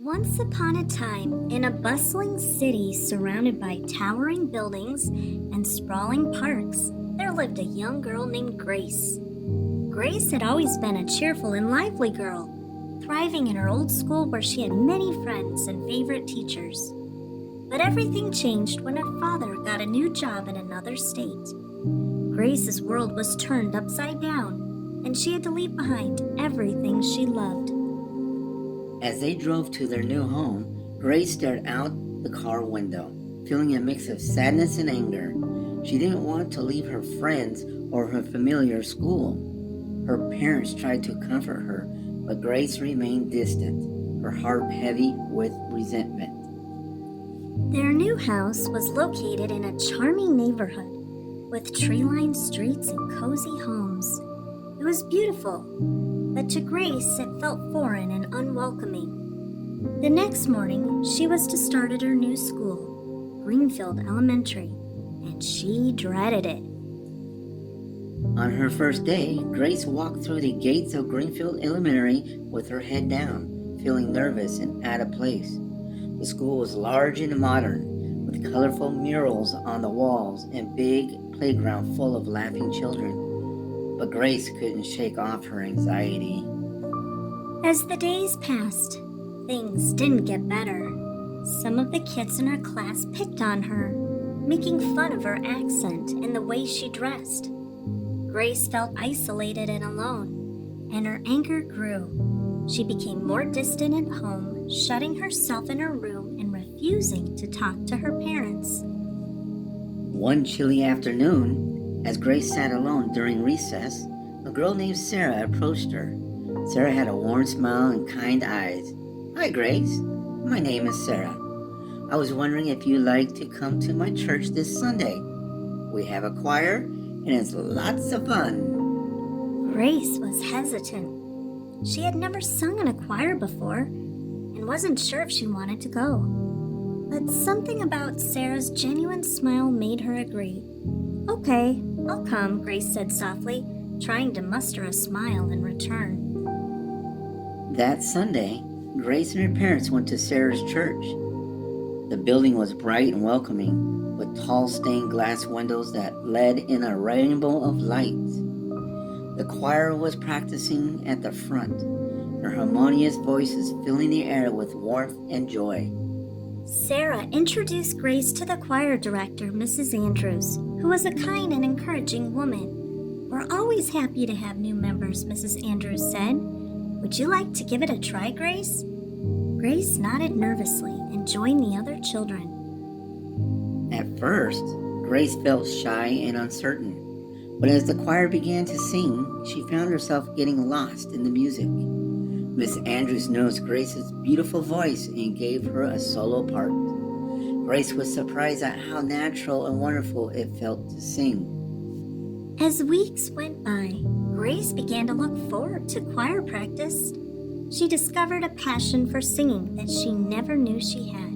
Once upon a time, in a bustling city surrounded by towering buildings and sprawling parks, there lived a young girl named Grace. Grace had always been a cheerful and lively girl, thriving in her old school where she had many friends and favorite teachers. But everything changed when her father got a new job in another state. Grace's world was turned upside down, and she had to leave behind everything she loved. As they drove to their new home, Grace stared out the car window, feeling a mix of sadness and anger. She didn't want to leave her friends or her familiar school. Her parents tried to comfort her, but Grace remained distant, her heart heavy with resentment. Their new house was located in a charming neighborhood with tree-lined streets and cozy homes. It was beautiful, but to Grace it felt foreign and unwelcoming. The next morning, she was to start at her new school, Greenfield Elementary, and she dreaded it. On her first day, Grace walked through the gates of Greenfield Elementary with her head down, feeling nervous and out of place. The school was large and modern, with colorful murals on the walls and big playground full of laughing children. But Grace couldn't shake off her anxiety. As the days passed, things didn't get better. Some of the kids in her class picked on her, making fun of her accent and the way she dressed. Grace felt isolated and alone, and her anger grew. She became more distant at home, shutting herself in her room and refusing to talk to her parents. One chilly afternoon, as Grace sat alone during recess, a girl named Sarah approached her. Sarah had a warm smile and kind eyes. "Hi, Grace. My name is Sarah. I was wondering if you'd like to come to my church this Sunday. We have a choir, and it's lots of fun." Grace was hesitant. She had never sung in a choir before and wasn't sure if she wanted to go. But something about Sarah's genuine smile made her agree. "Okay, I'll come," Grace said softly, trying to muster a smile in return. That Sunday, Grace and her parents went to Sarah's church. The building was bright and welcoming, with tall stained glass windows that led in a rainbow of lights. The choir was practicing at the front, their harmonious voices filling the air with warmth and joy. Sarah introduced Grace to the choir director, Mrs. Andrews, who was a kind and encouraging woman. "We're always happy to have new members," Mrs. Andrews said. "Would you like to give it a try, Grace?" Grace nodded nervously and joined the other children. At first, Grace felt shy and uncertain, but as the choir began to sing, she found herself getting lost in the music. Miss Andrews noticed Grace's beautiful voice and gave her a solo part. Grace was surprised at how natural and wonderful it felt to sing. As weeks went by, Grace began to look forward to choir practice. She discovered a passion for singing that she never knew she had.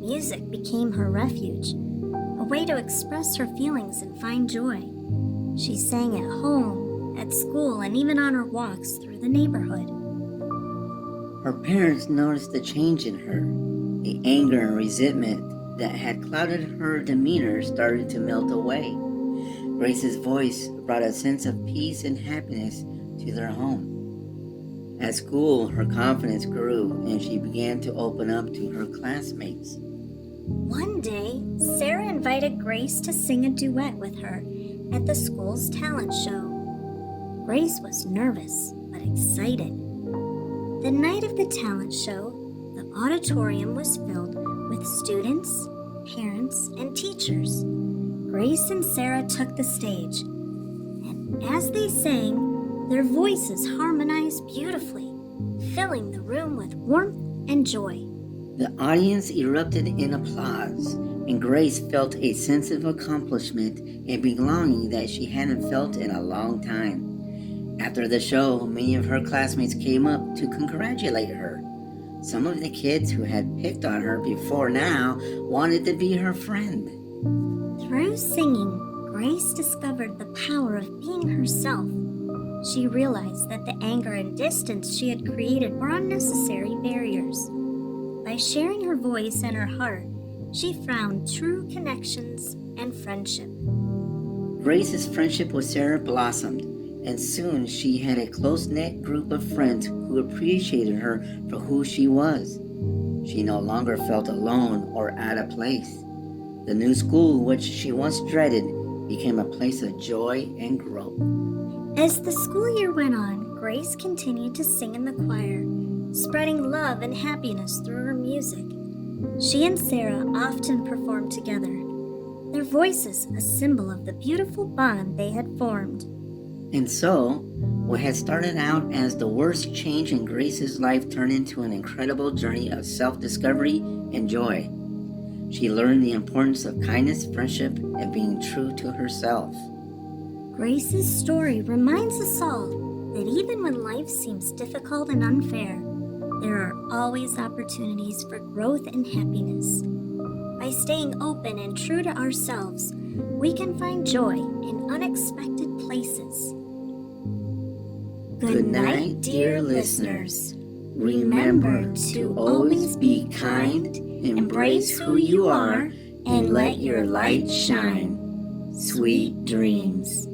Music became her refuge, a way to express her feelings and find joy. She sang at home, at school, and even on her walks through the neighborhood. Her parents noticed the change in her. The anger and resentment that had clouded her demeanor started to melt away. Grace's voice brought a sense of peace and happiness to their home. At school, her confidence grew and she began to open up to her classmates. One day, Sarah invited Grace to sing a duet with her at the school's talent show. Grace was nervous but excited. The night of the talent show, the auditorium was filled with students, parents, and teachers. Grace and Sarah took the stage, and as they sang, their voices harmonized beautifully, filling the room with warmth and joy. The audience erupted in applause, and Grace felt a sense of accomplishment and belonging that she hadn't felt in a long time. After the show, many of her classmates came up to congratulate her. Some of the kids who had picked on her before now wanted to be her friend. Through singing, Grace discovered the power of being herself. She realized that the anger and distance she had created were unnecessary barriers. by sharing her voice and her heart, she found true connections and friendship. Grace's friendship with Sarah blossomed, and soon she had a close-knit group of friends who appreciated her for who she was. She no longer felt alone or out of place. The new school, which she once dreaded, became a place of joy and growth. As the school year went on, Grace continued to sing in the choir, spreading love and happiness through her music. She and Sarah often performed together, their voices a symbol of the beautiful bond they had formed. And so, what had started out as the worst change in Grace's life turned into an incredible journey of self-discovery and joy. She learned the importance of kindness, friendship, and being true to herself. Grace's story reminds us all that even when life seems difficult and unfair, there are always opportunities for growth and happiness. By staying open and true to ourselves, we can find joy in unexpected places. Good night, dear listeners. Remember to always be kind, embrace who you are, and let your light shine. Sweet dreams.